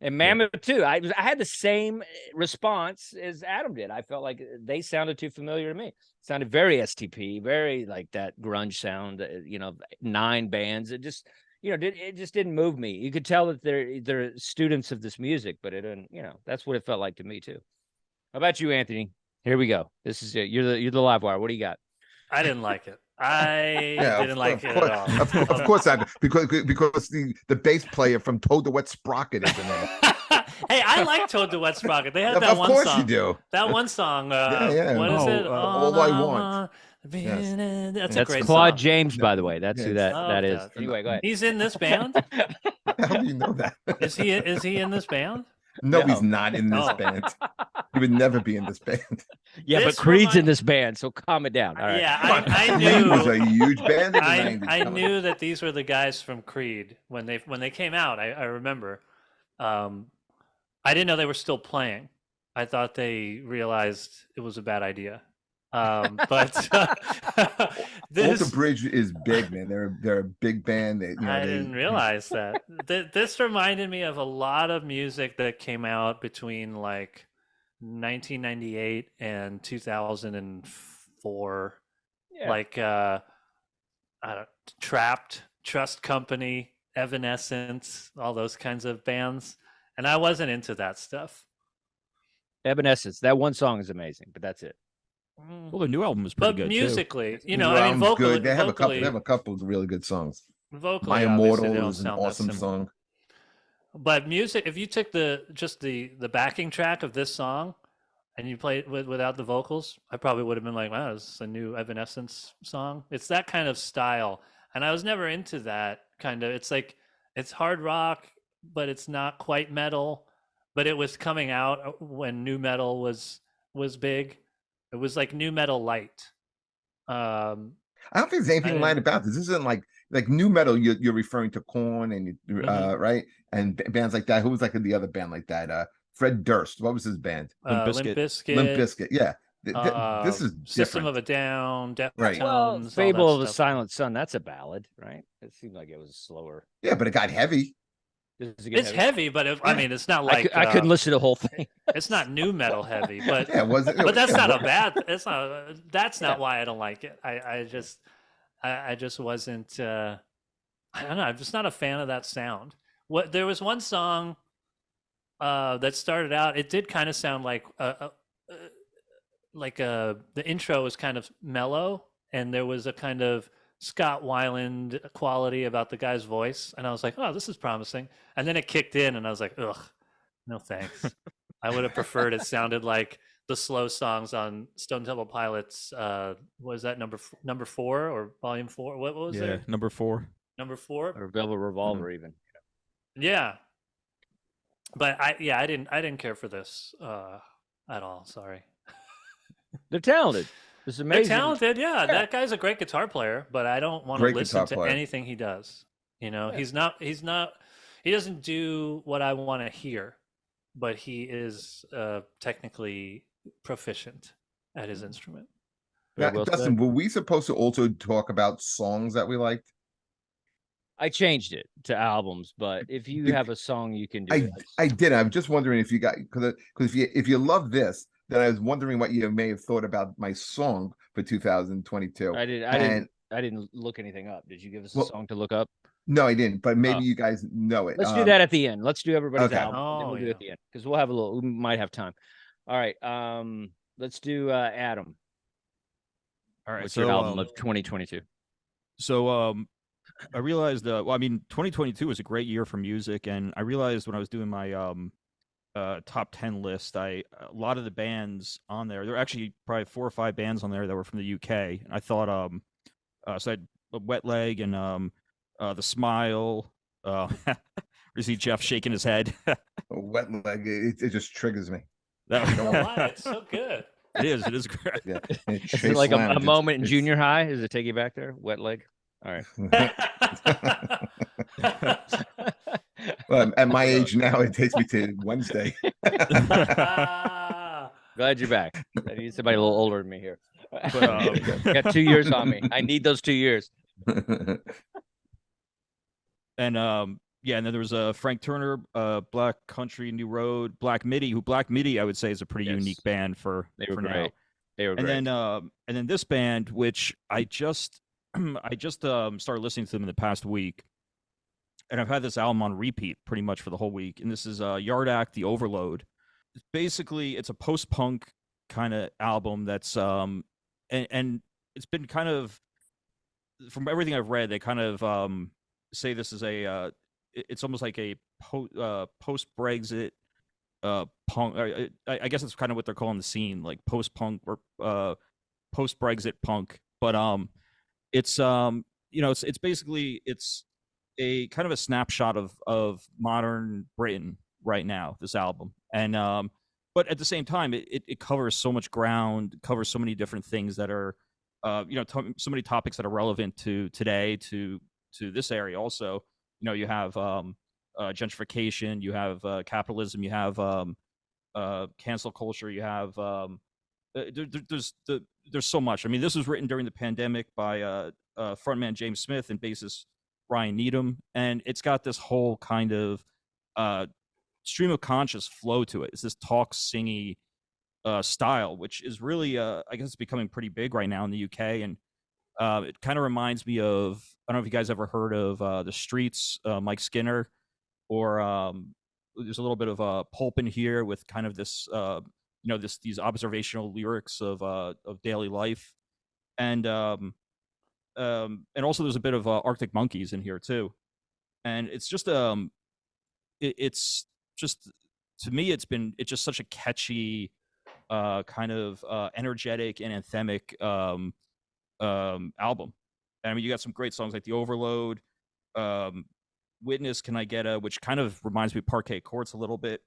And Mammoth too. I had the same response as Adam did. I felt like they sounded too familiar to me. It sounded very STP, very like that grunge sound. 9 bands. It just, it just didn't move me. You could tell that they're students of this music, but it didn't. That's what it felt like to me too. How about you, Anthony? Here we go. This is it. You're the live wire. What do you got? I didn't like it. I didn't like it at all. Of course, because the bass player from Toad the Wet Sprocket is in there. Hey, I like Toad the Wet Sprocket. They had that one song. Of course you do. That one song. What is it? All I Want. Yes. That's a great Claude song. James, by the way. That's who that is. Anyway, go ahead. He's in this band. How do you know that? Is he in this band? No, he's not in this band. He would never be in this band. Yeah, but Creed's in this band, so calm it down. All right. Yeah, I knew it was a huge band in the 90s. I knew that these were the guys from Creed when they came out. I remember. I didn't know they were still playing. I thought they realized it was a bad idea. But Alter Bridge is big, man. They're a big band. I didn't realize that. This reminded me of a lot of music that came out between like 1998 and 2004. Yeah. Like Trapped, Trust Company, Evanescence, all those kinds of bands. And I wasn't into that stuff. Evanescence, that one song is amazing, but that's it. Well, the new album is pretty good musically, too. vocally, they have a couple of really good songs. Vocally, My Immortal is an awesome song. But music, if you took the backing track of this song and you played it without the vocals, I probably would have been like, wow, this is a new Evanescence song. It's that kind of style. And I was never into that kind of, it's like, it's hard rock, but it's not quite metal. But it was coming out when new metal was big. It was like new metal light. I don't think there's anything light about this. This isn't like new metal. You're referring to Korn and right, and bands like that. Who was like the other band like that? Fred Durst. What was his band? Limp Bizkit. Limp Bizkit. Yeah, This is System different. of a Down, Right. Deftones, Well, all that Fable of the stuff. Silent Sun, that's a ballad, right? It seemed like it was slower. Yeah, but it got heavy. Does it get It's heavy, but I mean, it's not I, like I couldn't listen to the whole thing. it's not new metal heavy, but Yeah, it wasn't. but that's it not a was- bad. It's not. That's not Yeah. why I don't like it. I just wasn't. I don't know. I'm just not a fan of that sound. What there was one song that started out. It did kind of sound like the intro was kind of mellow, and there was a kind of Scott Weiland quality about the guy's voice, and I was like, oh, this is promising. And then it kicked in, and I was like, ugh, no thanks. I would have preferred it sounded like the slow songs on Stone Temple Pilots. Was that number 4 or volume 4? What was it? number 4. Number 4 Or Velvet Revolver, even. Yeah, but I didn't care for this at all. Sorry. They're talented. It's They're amazing. talented, yeah. That guy's a great guitar player, but I don't want to Great listen guitar to player. anything he does. You know, Yeah. he's not he doesn't do what I want to hear, but he is technically proficient at his instrument. Very Now, well Dustin, said. were we supposed to also talk about songs that we liked? I changed it to albums, but if you Bec- have a song, you can do I it. I did. I'm just wondering if you got because if you love this, then I was wondering what you may have thought about my song for 2022. I didn't look anything up. Did you give us a Well, song to look up? No, I didn't. But maybe Oh. you guys know it. Let's do that at the end. Let's do everybody's Okay. album. Then Oh, we'll do it yeah. at the end because we'll have a little. We might have time. All right. Let's do Adam. All right. What's So your album of 2022? I realized, well, I mean, 2022 was a great year for music, and I realized when I was doing my top 10 list, a lot of the bands on there were actually probably 4 or 5 bands on there that were from the UK. And I thought, so I had Wet Leg and The Smile. You see Jeff shaking his head. Wet leg. It just triggers me. That- I don't know why. It's so good. It is. It is great. Yeah. Is it like a moment in junior high? Does it take you back there? Wet Leg. All right. Well, at my age now, it takes me to Wednesday. Glad you're back. I need somebody a little older than me here. But, Got 2 years on me. I need those 2 years. And yeah, and then there was Frank Turner, Black Country, New Road, Black Midi. Black Midi, I would say, is a pretty Yes. unique band for They were for great. now. They were great. And then this band, which I just started listening to them in the past week, and I've had this album on repeat pretty much for the whole week. And this is Yard Act, The Overload. Basically, it's a post-punk kind of album that's and it's been kind of, from everything I've read, they kind of say this is it's almost like a post-Brexit punk. I guess that's kind of what they're calling the scene, like post-punk or post-Brexit punk. But it's it's basically it's a kind of a snapshot of modern Britain right now, this album. And but at the same time, it covers so much ground, covers so many different things that are so many topics that are relevant to today, to this area also. You have gentrification, you have capitalism, you have cancel culture, you have there's so much. I mean, this was written during the pandemic by frontman James Smith and bassist Ryan Needham, and it's got this whole kind of stream of conscious flow to it. It's this talk singy style, which is really I guess it's becoming pretty big right now in the UK. And it kind of reminds me of, I don't know if you guys ever heard of The Streets, Mike Skinner, or there's a little bit of pulp in here with kind of this these observational lyrics of daily life. And also there's a bit of Arctic Monkeys in here too. And it's just it's just, to me, it's just such a catchy kind of energetic and anthemic album. And I mean, you got some great songs like The Overload, Witness, Can I Get a, which kind of reminds me of Parquet Courts a little bit.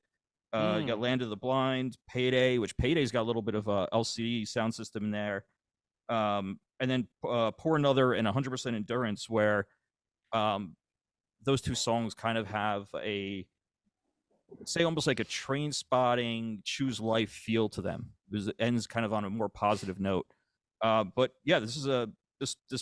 You got Land of the Blind, Payday, which Payday's got a little bit of a LCD sound system in there. And then Pour Another and 100% Endurance, where those two songs kind of have a say almost like a Train Spotting, Choose Life feel to them. It ends kind of on a more positive note. But yeah, this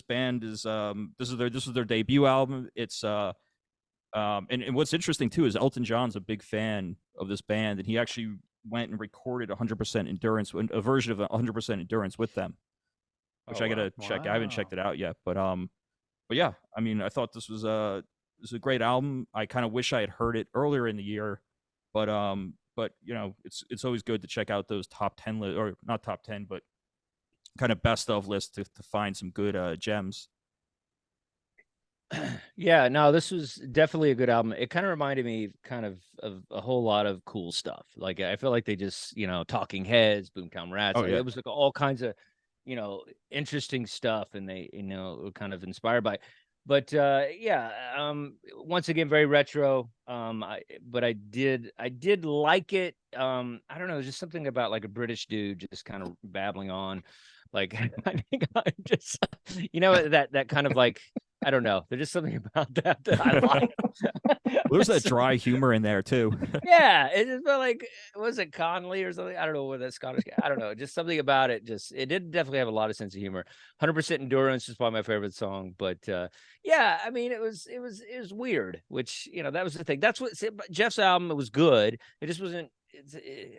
band is this is their debut album. It's and what's interesting too is Elton John's a big fan of this band, and he actually went and recorded 100% Endurance, a version of 100% Endurance with them, which I gotta check. I haven't checked it out yet, but yeah, I mean, I thought this was a great album. I kind of wish I had heard it earlier in the year, but you know, it's always good to check out those top 10 or not top 10, but kind of best of lists to find some good gems. Yeah, no, this was definitely a good album. It kind of reminded me kind of a whole lot of cool stuff. Like I feel like they just, you know, Talking Heads, Boomtown Rats. Oh, yeah. It was like all kinds of, you know, interesting stuff, and they, you know, were kind of inspired by it. But yeah, once again, very retro. But I did like it. I don't know, just something about like a British dude just kind of babbling on. Like I think I just, you know, that kind of like, I don't know. There's just something about that I like. There's that dry humor in there too. Yeah, it just felt like, was it Conley or something? I don't know what that Scottish guy. I don't know. Just something about it. It did definitely have a lot of sense of humor. 100% Endurance is probably my favorite song. But yeah, I mean, it was weird. Which, you know, that was the thing. That's what Jeff's album. It was good. It just wasn't.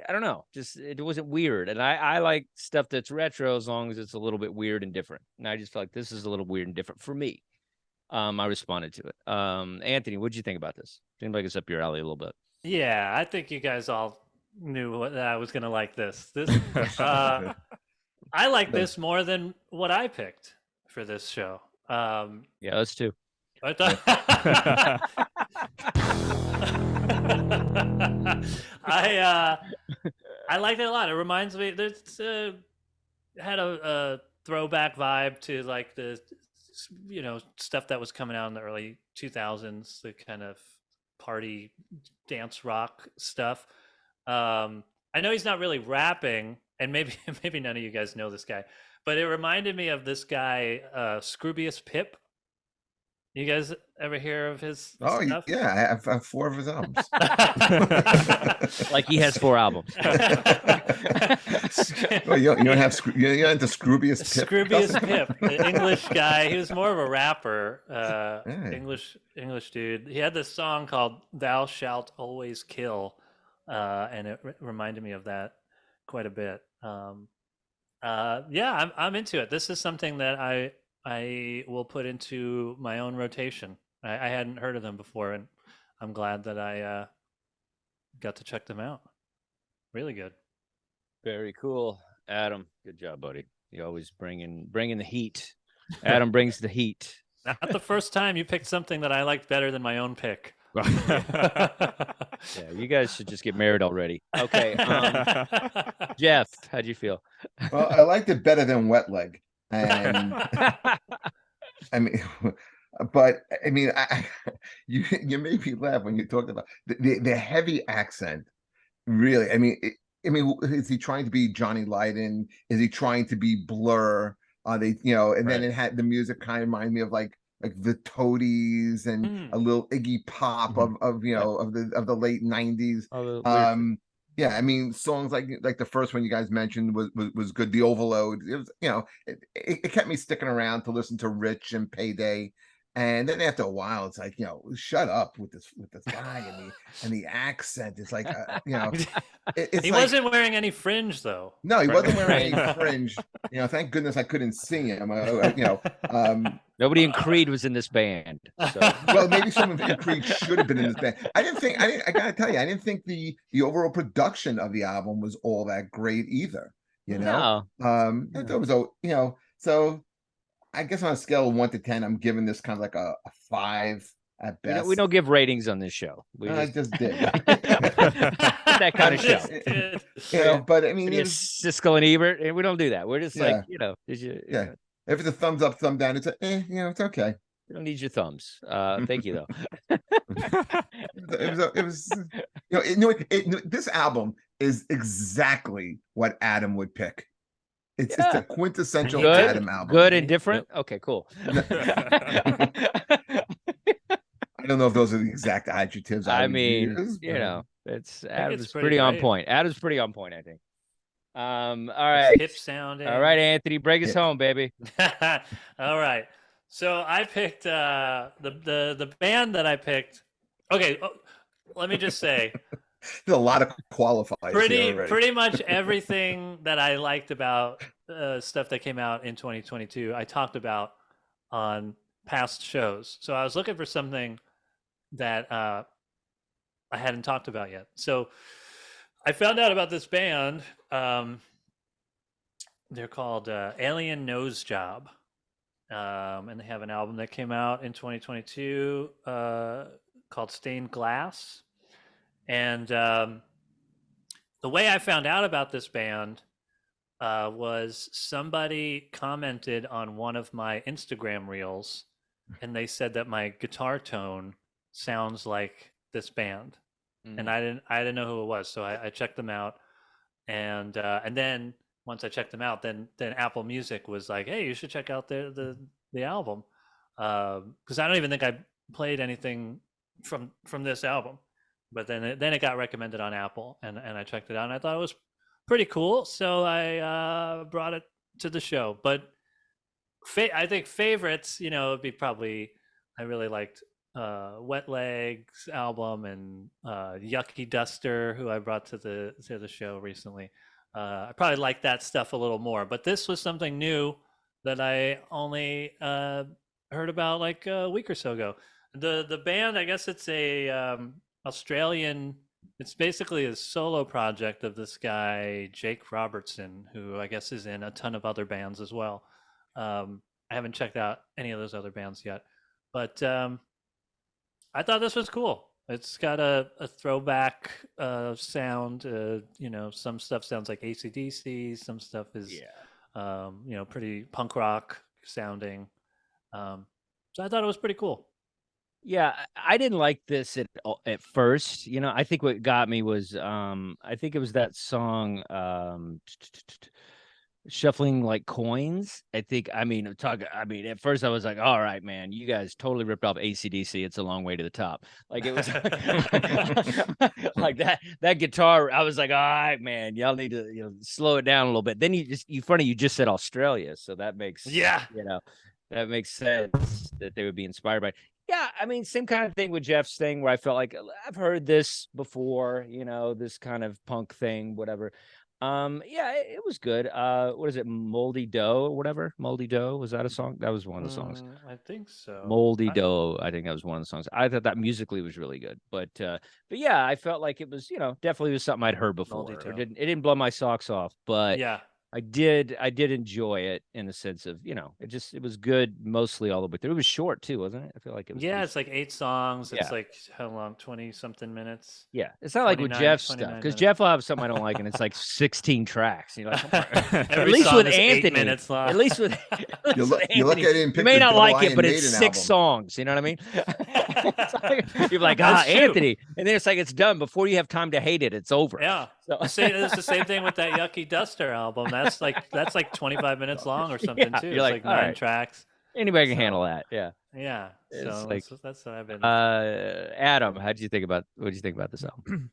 I don't know. Just it wasn't weird. And I like stuff that's retro as long as it's a little bit weird and different. And I just felt like this is a little weird and different for me. I responded to it. Anthony, what'd you think about this? Seemed like it's up your alley a little bit. Yeah, I think you guys all knew that I was gonna like this. I like this more than what I picked for this show. Yeah, us too. I thought I liked it a lot. It reminds me. There's had a throwback vibe to like the, you know, stuff that was coming out in the early 2000s, the kind of party dance rock stuff. I know he's not really rapping, and maybe none of you guys know this guy, but it reminded me of this guy, Scroobius Pip. You guys ever hear of his stuff? Yeah, I have 4 of his albums. Like he has 4 albums. Well, you don't have you're into Scroobius Pip. Scroobius Pip, the English guy. He was more of a rapper, Hey. English dude. He had this song called "Thou Shalt Always Kill," and it reminded me of that quite a bit. Yeah, I'm into it. This is something that I will put into my own rotation. I hadn't heard of them before, and I'm glad that I got to check them out. Really good. Very cool. Adam, good job, buddy. You always bringing the heat. Adam brings the heat. Not the first time you picked something that I liked better than my own pick. Yeah, you guys should just get married already. Okay. Jeff, how'd you feel? Well, I liked it better than Wet Leg. And I mean, but I mean, you made me laugh when you talked about the heavy accent. Really, I mean, is he trying to be Johnny Lydon? Is he trying to be Blur? They, you know, and then it had the music kind of reminded me of like the Toadies and a little Iggy Pop of you know of the late 90s. Yeah, I mean, songs like the first one you guys mentioned was good. The Overload, it was, you know, it kept me sticking around to listen to Rich and Payday, and then after a while, it's like, you know, shut up with this guy and the accent. It's like, you know, he wasn't wearing any fringe though. No, he wasn't wearing any fringe. You know, thank goodness I couldn't see him. You know, nobody in Creed was in this band. So. Well, maybe someone in Creed should have been in this band. I gotta tell you, I didn't think the overall production of the album was all that great either. You know, I thought it was, you know, so I guess on a scale of 1 to 10, I'm giving this kind of like a 5 at best. We don't give ratings on this show. I just did. That kind of show. You know, but I mean, Siskel and Ebert, and we don't do that. We're just like, you know, yeah. If it's a thumbs up, thumb down, it's you know, it's okay. We don't need your thumbs. Thank you though. it was you know, this album is exactly what Adam would pick. It's a quintessential Adam album. Good and different. Yep. Okay, cool. I don't know if those are the exact adjectives. I mean, use, you know, Adam's pretty pretty on great. point. Adam's pretty on point, I think. All It's right. hip sounding. All right, Anthony, break us Hip. home, baby. All right. So I picked the band that I picked. Okay, let me just say, There's a lot of qualifiers here already. pretty much everything that I liked about stuff that came out in 2022, I talked about on past shows. So I was looking for something that I hadn't talked about yet. So I found out about this band. They're called Alien Nose Job. And they have an album that came out in 2022 called Stained Glass. And the way I found out about this band was somebody commented on one of my Instagram reels, and they said that my guitar tone sounds like this band. And I didn't know who it was, so I checked them out, and then once I checked them out, then Apple Music was like, "Hey, you should check out the album," because I don't even think I played anything from this album, but then it got recommended on Apple, and I checked it out, and I thought it was pretty cool, so I brought it to the show. But I think favorites, would be probably I really liked Wet Legs album and Yucky Duster, who I brought to the show recently. I probably like that stuff a little more, but this was something new that I only heard about like a week or so ago. The band, I guess it's a Australian. It's basically a solo project of this guy Jake Robertson, who I guess is in a ton of other bands as well. I haven't checked out any of those other bands yet, but I thought this was cool. It's got a throwback sound. Some stuff sounds like AC/DC. Some stuff is, pretty punk rock sounding. So I thought it was pretty cool. Yeah, I didn't like this at first. I think what got me was I think it was that song Shuffling Like Coins. at first I was like, all right, man, you guys totally ripped off AC/DC. It's a Long Way to the Top. Like, it was like that guitar. I was like, all right, man, y'all need to slow it down a little bit. Then you just said Australia, so that makes that makes sense that they would be inspired by. Yeah, I mean, same kind of thing with Jeff's thing, where I felt like I've heard this before, this kind of punk thing, whatever. Yeah, it was good. What is it, Moldy Dough or whatever? Moldy Dough, was that a song? That was one of the songs. I think so. Moldy Dough, I think that was one of the songs. I thought that musically was really good, but yeah, I felt like it was, definitely was something I'd heard before. It didn't blow my socks off, but yeah, I did enjoy it in the sense of, it was good mostly all the way through. It was short too, wasn't it? I feel like it was. Yeah, it's like 8 songs. It's Yeah. like how long? 20 something minutes. Yeah, it's not like with Jeff's stuff, because Jeff will have something I don't like, and it's like 16 tracks. And you're like, at least with Anthony, 8 minutes long. at least with You look at it and you pick may the not Double like it, Iron but it's Maiden 6 album. songs. You know what I mean? You're like, That's true. Anthony, and then it's like it's done before you have time to hate it. It's over. Yeah. So It's the same thing with that Yucky Duster album. That's like 25 minutes long or something Yeah, too. you're It's like, like all 9 right. tracks. Anybody can So- handle that. Yeah. Yeah. It's So like, that's what I've been. Adam, what did you think about this album?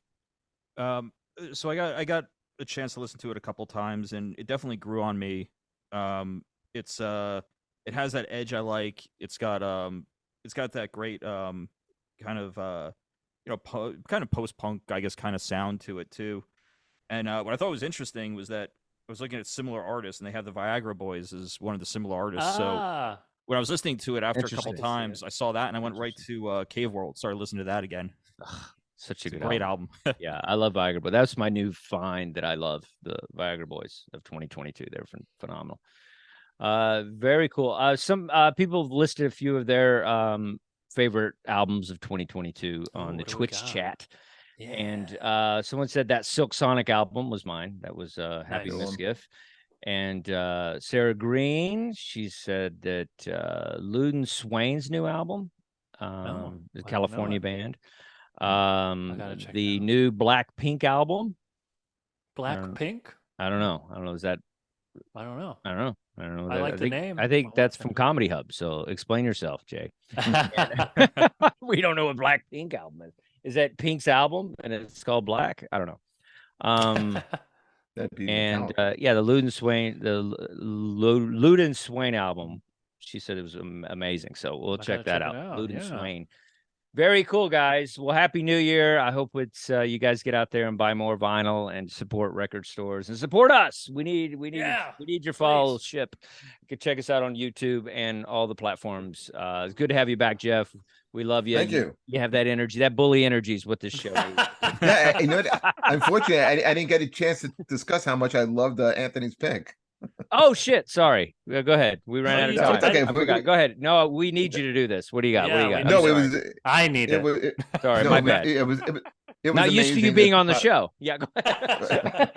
So I got a chance to listen to it a couple times, and it definitely grew on me. It has that edge I like. It's got that great kind of kind of post-punk, I guess, kind of sound to it too. And what I thought was interesting was that I was looking at similar artists, and they have the Viagra Boys as one of the similar artists. So when I was listening to it after a couple Interesting. times, I saw that, and I went right to Cave World, started listening to that again. Such a It's a good great album. Yeah, I love Viagra, but that's my new find that I love, the Viagra Boys of 2022. They're phenomenal. Very cool. Some people have listed a few of their favorite albums of 2022 on the what do we Twitch got? chat. Yeah. And someone said that Silk Sonic album was mine. That was Happy Nice. Misgift. And Sarah Green, she said that Luden Swain's new album, the I don't know California it. band. gotta check The it out. new Blackpink album. Blackpink? I don't know. Is that? I don't know. I don't know. I like the think, name. I think I'll that's check from it ComedyHub. So explain yourself, Jay. We don't know what Blackpink album is. is that Pink's album, and it's called Black. I don't know. That'd be And Metallica. yeah, the Luden Swain, Luden Swain album. She said it was amazing. So we'll I check gotta that check it out. out, Luden yeah. Swain. Very cool, guys. Well, Happy New Year. I hope it's you guys get out there and buy more vinyl and support record stores and support us. We need Yeah, your please. followership. You can check us out on YouTube and all the platforms. It's good to have you back, Jeff. We love you. Thank you. You have that energy. That bully energy is what this show needs. Yeah, you know what? Unfortunately, I didn't get a chance to discuss how much I loved Anthony's pick. Oh shit! Sorry. Go ahead. We ran Oh, out of you time. it's okay. I forgot. Go ahead. No, we need you to do this. What do you got? What do you Yeah, got? we I'm No, need sorry. I need it. was Sorry, no, my it was- bad. It was Not used to you amazing being that- on the show. Yeah, go ahead.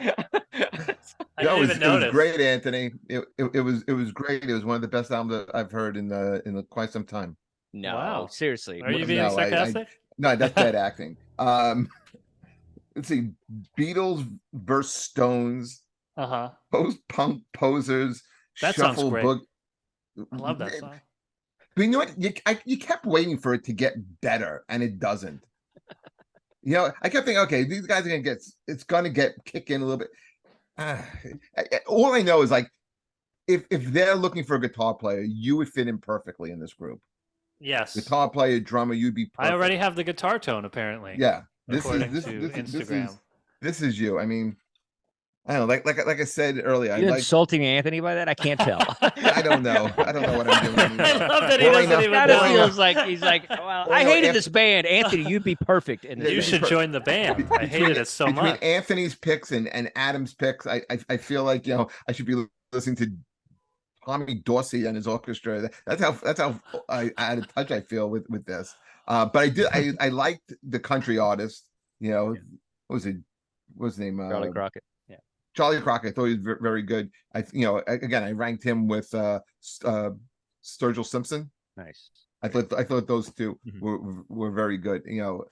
I No, didn't even it was notice. great, Anthony. It was great. It was one of the best albums that I've heard in quite some time. No, Wow. seriously. Are you No, being I- sarcastic? No, that's bad acting. Let's see, Beatles versus Stones, Uh-huh. post-punk posers, That sounds shuffle great. book. I love that song. But you know what? You kept waiting for it to get better, and it doesn't. You know, I kept thinking, okay, these guys are it's gonna kick in a little bit. All I know is like, if they're looking for a guitar player, you would fit in perfectly in this group. Yes. Guitar player, drummer, you'd be perfect. I already have the guitar tone, apparently. Yeah, According to Instagram. This is you. I mean, I don't know, like I said earlier. You insulting Anthony by that? I can't tell. I don't know. I don't know what I'm doing. I love that he All I doesn't know- even Kind of all I know. feels like he's like, well, Well, I no, hated after- this band. Anthony, you'd be perfect in Yeah, this. You you'd be should join the band. I hated it so between much. Anthony's picks and Adam's picks, I feel like, you know, I should be listening to Tommy Dorsey and his orchestra. That's how out of touch I feel with this. But I liked the country artist. You know, what was his name? Charlie Crockett. Yeah. Charlie Crockett. I thought he was very good. I ranked him with Sturgill Simpson. Nice. I thought those two were very good. You know,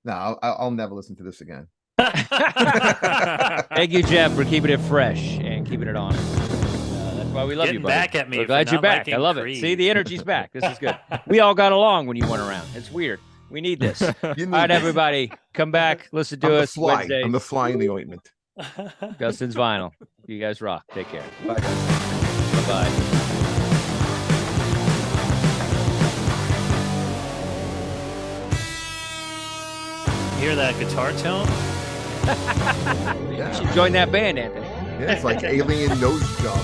no, I'll never listen to this again. Thank you, Jeff, for keeping it fresh and keeping it on. That's why we love you, Getting buddy. back at me We're for glad you're not back. I liking love it. Creed. See, the energy's back. This is good. We all got along when you weren't around. It's weird. We need this. All You need right, this. everybody, come back. Listen I'm to the us fly. Wednesdays. I'm the fly in the ointment. Dustin's Vinyl. You guys rock. Take care. Bye, guys. Bye-bye. Hear that guitar tone? You should join that band, Anthony. Yeah, it's like alien nose job.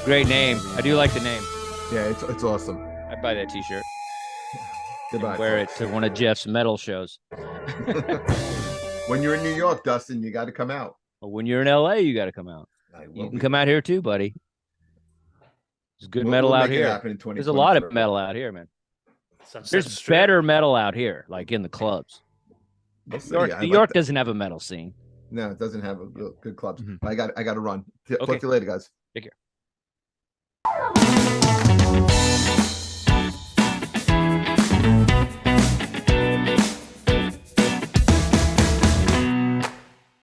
Great name. I do like the name. Yeah, it's awesome. I'd buy that T-shirt. Goodbye. Wear it to one of Jeff's metal shows. When you're in New York, Dustin, you got to come out. But when you're in LA, you got to come out. I will You can be. come out here too, buddy. There's good We'll- metal we'll out make it here. happen in There's a lot of 2024. metal out here, man. Sunset There's Strip. better metal out here, like in the clubs. We'll see. New York, Yeah, I New like York that. doesn't have a metal scene. No, it doesn't have good clubs. Mhm. I got to run. Talk Okay. to you later, guys. Take care.